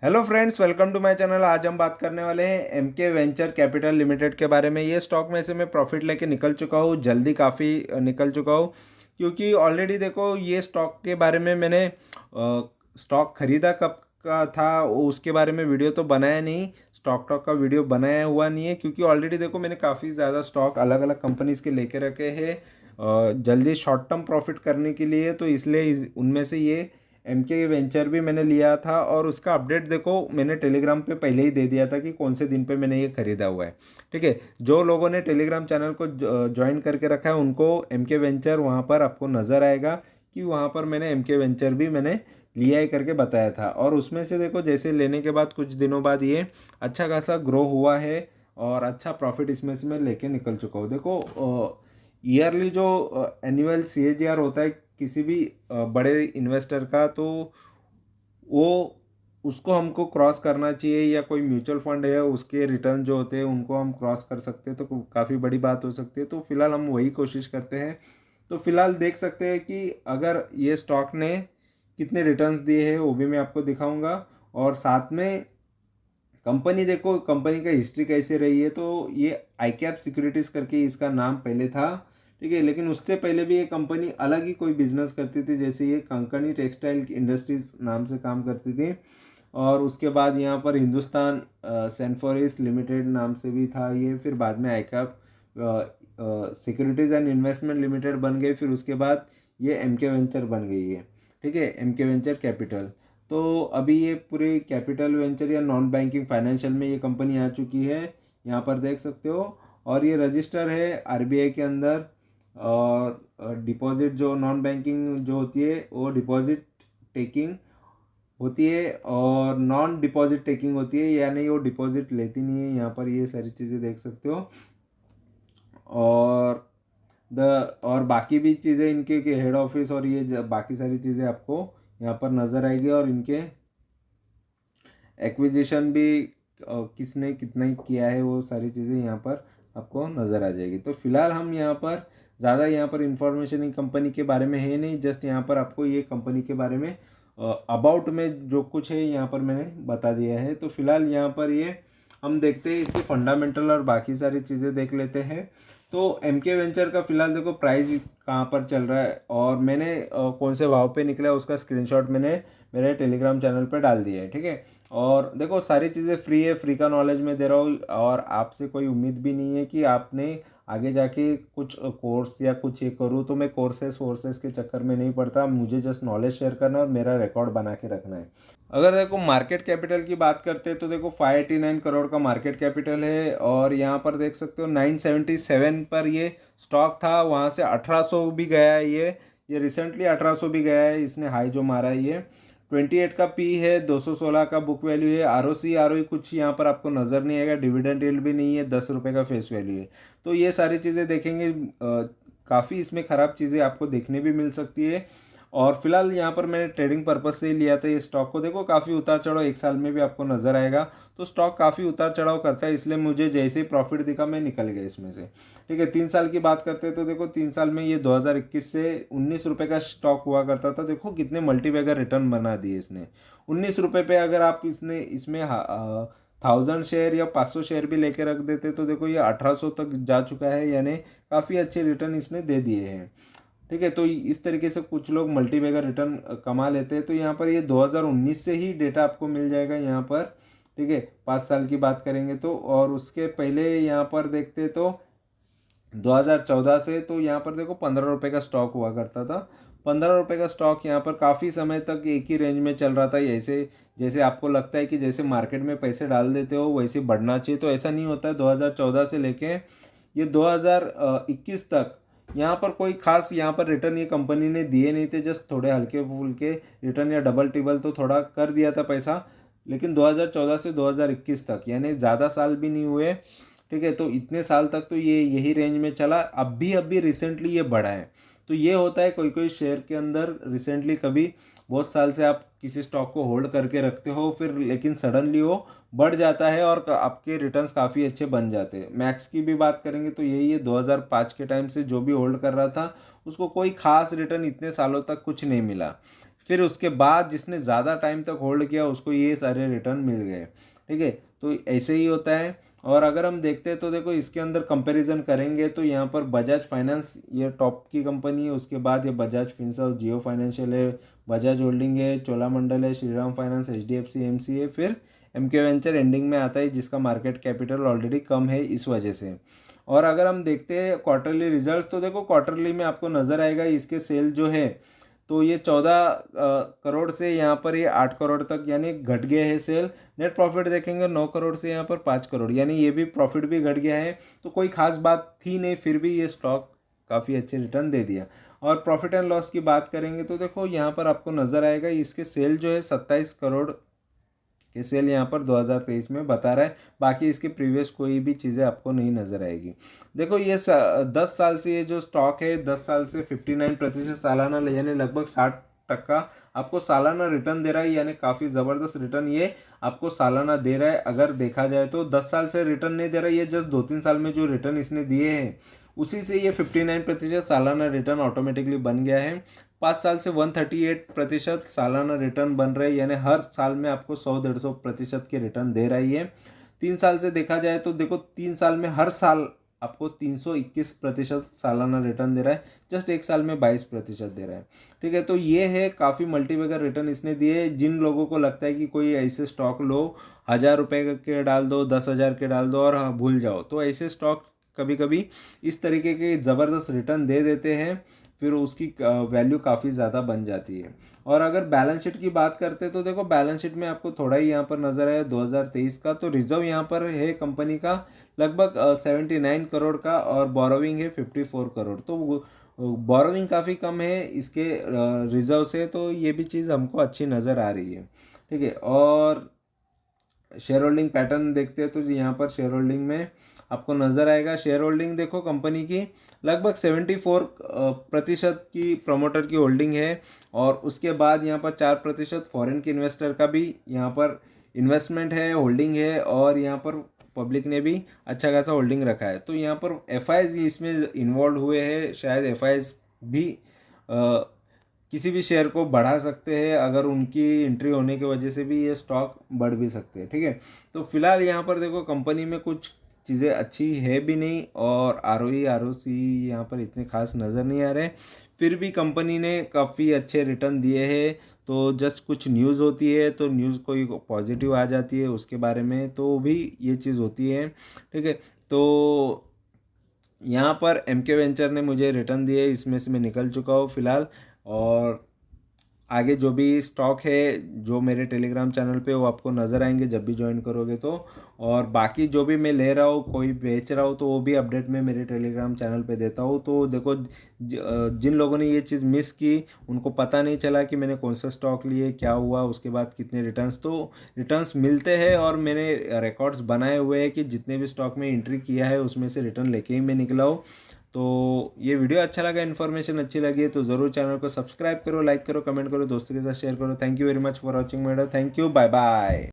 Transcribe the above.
Hello friends, welcome to my channel. आज हम बात करने वाले हैं एमके वेंचर कैपिटल लिमिटेड के बारे में। ये स्टॉक में से मैं प्रॉफिट लेके निकल चुका हूँ, जल्दी काफ़ी निकल चुका हूँ, क्योंकि ऑलरेडी देखो ये स्टॉक के बारे में मैंने स्टॉक खरीदा कब का था उसके बारे में वीडियो तो बनाया नहीं, स्टॉक टॉक का वीडियो बनाया हुआ नहीं है, क्योंकि ऑलरेडी देखो मैंने काफ़ी ज़्यादा स्टॉक अलग अलग कंपनीज़ के लेके रखे हैं जल्दी शॉर्ट टर्म प्रॉफिट करने के लिए। तो इसलिए उनमें से ये एमके वेंचर भी मैंने लिया था, और उसका अपडेट देखो मैंने टेलीग्राम पे पहले ही दे दिया था कि कौन से दिन पे मैंने ये ख़रीदा हुआ है। ठीक है, जो लोगों ने टेलीग्राम चैनल को ज्वाइन करके रखा है उनको एमके वेंचर वहाँ पर आपको नज़र आएगा कि वहाँ पर मैंने एमके वेंचर भी मैंने लिया ही करके बताया था। और उसमें से देखो जैसे लेने के बाद कुछ दिनों बाद ये अच्छा खासा ग्रो हुआ है और अच्छा प्रॉफिट इसमें से मैं लेके निकल चुका हूँ। देखो ईयरली जो एनुअल सीएजीआर होता है किसी भी बड़े इन्वेस्टर का, तो वो उसको हमको क्रॉस करना चाहिए, या कोई म्यूचुअल फंड है उसके रिटर्न जो होते हैं उनको हम क्रॉस कर सकते हैं तो काफ़ी बड़ी बात हो सकती है। तो फिलहाल हम वही कोशिश करते हैं। तो फिलहाल देख सकते हैं कि अगर ये स्टॉक ने कितने रिटर्न्स दिए हैं वो भी मैं आपको दिखाऊंगा, और साथ में कंपनी देखो कंपनी का हिस्ट्री कैसे रही है। तो ये आईकैप सिक्योरिटीज़ करके इसका नाम पहले था, ठीक है, लेकिन उससे पहले भी ये कंपनी अलग ही कोई बिजनेस करती थी, जैसे ये कंकणी टेक्सटाइल इंडस्ट्रीज नाम से काम करती थी। और उसके बाद यहाँ पर हिंदुस्तान सैनफोरिस लिमिटेड नाम से भी था ये, फिर बाद में आईकैप सिक्योरिटीज़ एंड इन्वेस्टमेंट लिमिटेड बन गई, फिर उसके बाद ये एमके वेंचर बन गई है। ठीक है, एमके वेंचर कैपिटल। तो अभी ये पूरी कैपिटल वेंचर या नॉन बैंकिंग फाइनेंशियल में ये कंपनी आ चुकी है, यहाँ पर देख सकते हो। और ये रजिस्टर है आरबीआई के अंदर। और डिपॉजिट जो नॉन बैंकिंग जो होती है वो डिपॉजिट टेकिंग होती है, और नॉन डिपॉजिट टेकिंग होती है, यानी वो डिपॉजिट लेती नहीं है। यहाँ पर ये सारी चीज़ें देख सकते हो। और द और बाकी भी चीज़ें इनके के हेड ऑफिस और ये बाकी सारी चीज़ें आपको यहाँ पर नज़र आएगी, और इनके एक्विजिशन भी किसने कितना ही किया है वो सारी चीज़ें यहाँ पर आपको नज़र आ जाएगी। तो फिलहाल हम यहाँ पर ज़्यादा यहाँ पर इंफॉर्मेशन इन कंपनी के बारे में है नहीं, जस्ट यहाँ पर आपको ये कंपनी के बारे में अबाउट में जो कुछ है यहाँ पर मैंने बता दिया है। तो फिलहाल यहाँ पर ये हम देखते हैं इसके फंडामेंटल और बाकी सारी चीज़ें देख लेते हैं। तो एमके वेंचर का फिलहाल देखो प्राइस कहाँ पर चल रहा है, और मैंने कौन से भाव पे निकला उसका स्क्रीनशॉट मैंने मेरे टेलीग्राम चैनल पे डाल दिया है। ठीक है, और देखो सारी चीज़ें फ्री है, फ्री का नॉलेज मैं दे रहा हूँ, और आपसे कोई उम्मीद भी नहीं है कि आपने आगे जाके कुछ कोर्स या कुछ ये करूँ। तो मैं कोर्सेस वोर्सेस के चक्कर में नहीं पड़ता, मुझे जस्ट नॉलेज शेयर करना है और मेरा रिकॉर्ड बना के रखना है। अगर देखो मार्केट कैपिटल की बात करते हैं तो देखो 589 करोड़ का मार्केट कैपिटल है, और यहाँ पर देख सकते हो 977 पर ये स्टॉक था, वहाँ से 1800 भी गया है ये रिसेंटली 1800 भी गया है, इसने हाई जो मारा है ये 28 का पी है, 216 का बुक वैल्यू है। आरओई कुछ यहाँ पर आपको नज़र नहीं आएगा, डिविडेंड यील्ड भी नहीं है, 10 रुपये का फेस वैल्यू है। तो ये सारी चीज़ें देखेंगे, काफ़ी इसमें ख़राब चीज़ें आपको देखने भी मिल सकती है। और फिलहाल यहाँ पर मैंने ट्रेडिंग पर्पस से ही लिया था ये स्टॉक को। देखो काफ़ी उतार चढ़ाव एक साल में भी आपको नज़र आएगा, तो स्टॉक काफ़ी उतार चढ़ाव करता है, इसलिए मुझे जैसे ही प्रॉफिट दिखा मैं निकल गया इसमें से। ठीक है, 3 साल की बात करते हैं तो देखो 3 साल में ये 2021 से 19 रुपये का स्टॉक हुआ करता था। देखो कितने मल्टीबैगर रिटर्न बना दिए इसने। 19 रुपये पे अगर आप इसमें 1000 शेयर या 500 शेयर भी लेके रख देते तो देखो ये 1800 तक जा चुका है, यानी काफ़ी अच्छे रिटर्न इसने दे दिए हैं। ठीक है, तो इस तरीके से कुछ लोग मल्टीबैगर रिटर्न कमा लेते हैं। तो यहाँ पर ये 2019 से ही डेटा आपको मिल जाएगा यहाँ पर। ठीक है, 5 साल की बात करेंगे तो, और उसके पहले यहाँ पर देखते तो 2014 से, तो यहाँ पर देखो 15 रुपये का स्टॉक हुआ करता था। 15 रुपये का स्टॉक यहाँ पर काफ़ी समय तक एक ही रेंज में चल रहा था। ऐसे जैसे आपको लगता है कि जैसे मार्केट में पैसे डाल देते हो वैसे बढ़ना चाहिए, तो ऐसा नहीं होता है। 2014 से लेके ये 2021 तक यहाँ पर कोई खास यहाँ पर रिटर्न ये कंपनी ने दिए नहीं थे, जस्ट थोड़े हल्के फुल्के रिटर्न या डबल टिबल तो थोड़ा कर दिया था पैसा, लेकिन 2014 से 2021 तक यानी ज़्यादा साल भी नहीं हुए। ठीक है, तो इतने साल तक तो ये यही रेंज में चला, अभी रिसेंटली ये बढ़ा है। तो ये होता है कोई कोई शेयर के अंदर रिसेंटली, कभी बहुत साल से आप किसी स्टॉक को होल्ड करके रखते हो, फिर लेकिन सडनली वो बढ़ जाता है और आपके रिटर्न्स काफ़ी अच्छे बन जाते हैं। मैक्स की भी बात करेंगे तो यही है, 2005 के टाइम से जो भी होल्ड कर रहा था उसको कोई खास रिटर्न इतने सालों तक कुछ नहीं मिला। फिर उसके बाद जिसने ज़्यादा टाइम तक होल्ड किया उसको ये सारे रिटर्न मिल गए। ठीक है, तो ऐसे ही होता है। और अगर हम देखते हैं तो देखो इसके अंदर कंपैरिजन करेंगे तो यहाँ पर बजाज फाइनेंस ये टॉप की कंपनी है, उसके बाद ये बजाज फिनसर्व, जियो फाइनेंशियल है, बजाज होल्डिंग है, चोलामंडल है, श्रीराम फाइनेंस, एचडीएफसी एमसी है, फिर एमके वेंचर एंडिंग में आता है जिसका मार्केट कैपिटल ऑलरेडी कम है इस वजह से। और अगर हम देखते हैं क्वार्टरली रिजल्ट तो देखो क्वार्टरली में आपको नज़र आएगा इसके सेल जो है तो ये 14 करोड़ से यहाँ पर ये 8 करोड़ तक यानी घट गए हैं सेल। नेट प्रॉफिट देखेंगे 9 करोड़ से यहाँ पर 5 करोड़, यानी ये भी प्रॉफिट भी घट गया है। तो कोई खास बात थी नहीं, फिर भी ये स्टॉक काफ़ी अच्छे रिटर्न दे दिया। और प्रॉफिट एंड लॉस की बात करेंगे तो देखो यहाँ पर आपको नज़र आएगा इसके सेल जो है 27 करोड़ के सेल यहाँ पर 2023 में बता रहा है। बाकी इसके प्रीवियस कोई भी चीज़ें आपको नहीं नज़र आएगी। देखो ये 10 साल से ये जो स्टॉक है 10 साल से 59% सालाना यानी लगभग 60% आपको सालाना रिटर्न दे रहा है, यानी काफ़ी ज़बरदस्त रिटर्न ये आपको सालाना दे रहा है। अगर देखा जाए तो 10 साल से रिटर्न नहीं दे रहा है, ये जस्ट 2-3 साल में जो रिटर्न इसने दिए हैं उसी से ये 59% सालाना रिटर्न ऑटोमेटिकली बन गया है। 5 साल से 138% सालाना रिटर्न बन रहे हैं, यानी हर साल में आपको 100-150% के रिटर्न दे रही है। 3 साल से देखा जाए तो देखो 3 साल में हर साल आपको 321% सालाना रिटर्न दे रहा है, जस्ट 1 साल में 22% दे रहा है। ठीक है, तो ये है काफ़ी मल्टीबैगर रिटर्न इसने दिए। जिन लोगों को लगता है कि कोई ऐसे स्टॉक लो 1000 रुपये के डाल दो, 10,000 के डाल दो और हाँ भूल जाओ, तो ऐसे स्टॉक कभी कभी इस तरीके के ज़बरदस्त रिटर्न दे देते हैं, फिर उसकी वैल्यू काफ़ी ज़्यादा बन जाती है। और अगर बैलेंस शीट की बात करते हैं तो देखो बैलेंस शीट में आपको थोड़ा ही यहाँ पर नज़र आया 2023 का, तो रिजर्व यहाँ पर है कंपनी का लगभग 79 करोड़ का और बोरोविंग है 54 करोड़। तो बोरोविंग काफ़ी कम है इसके रिजर्व से, तो ये भी चीज़ हमको अच्छी नज़र आ रही है। ठीक है, और शेयर होल्डिंग पैटर्न देखते हैं तो यहाँ पर शेयर होल्डिंग में आपको नज़र आएगा, शेयर होल्डिंग देखो कंपनी की लगभग 74% की प्रमोटर की होल्डिंग है। और उसके बाद यहाँ पर 4% फॉरेन के इन्वेस्टर का भी यहाँ पर इन्वेस्टमेंट है, होल्डिंग है। और यहाँ पर पब्लिक ने भी अच्छा खासा होल्डिंग रखा है। तो यहाँ पर एफआईज इसमें इन्वॉल्व हुए हैं, शायद एफआईज भी किसी भी शेयर को बढ़ा सकते हैं, अगर उनकी एंट्री होने की वजह से भी ये स्टॉक बढ़ भी सकते हैं। ठीक है, तो फिलहाल यहाँ पर देखो कंपनी में कुछ चीज़ें अच्छी है भी नहीं और आरओई आरओसी यहाँ पर इतने खास नज़र नहीं आ रहे, फिर भी कंपनी ने काफ़ी अच्छे रिटर्न दिए हैं। तो जस्ट कुछ न्यूज़ होती है तो न्यूज़ कोई पॉजिटिव आ जाती है उसके बारे में, तो भी ये चीज़ होती है। ठीक है, तो यहाँ पर एमके वेंचर ने मुझे रिटर्न दिए, इसमें से मैं निकल चुका हूँ फ़िलहाल। और आगे जो भी स्टॉक है जो मेरे टेलीग्राम चैनल पे वो आपको नज़र आएंगे जब भी ज्वाइन करोगे तो। और बाकी जो भी मैं ले रहा हूँ कोई बेच रहा हूँ तो वो भी अपडेट मैं मेरे टेलीग्राम चैनल पे देता हूँ। तो देखो जिन लोगों ने ये चीज़ मिस की उनको पता नहीं चला कि मैंने कौन सा स्टॉक लिए, क्या हुआ, उसके बाद कितने रिटर्न्स, तो रिटर्न्स मिलते हैं और मैंने रिकॉर्ड्स बनाए हुए हैं कि जितने भी स्टॉक में एंट्री किया है उसमें से रिटर्न लेके ही मैं निकला हूँ। तो ये वीडियो अच्छा लगा, इन्फॉर्मेशन अच्छी लगी है तो ज़रूर चैनल को सब्सक्राइब करो, लाइक करो, कमेंट करो, दोस्तों के साथ शेयर करो। Thank you very much for watching video. Thank you, bye bye.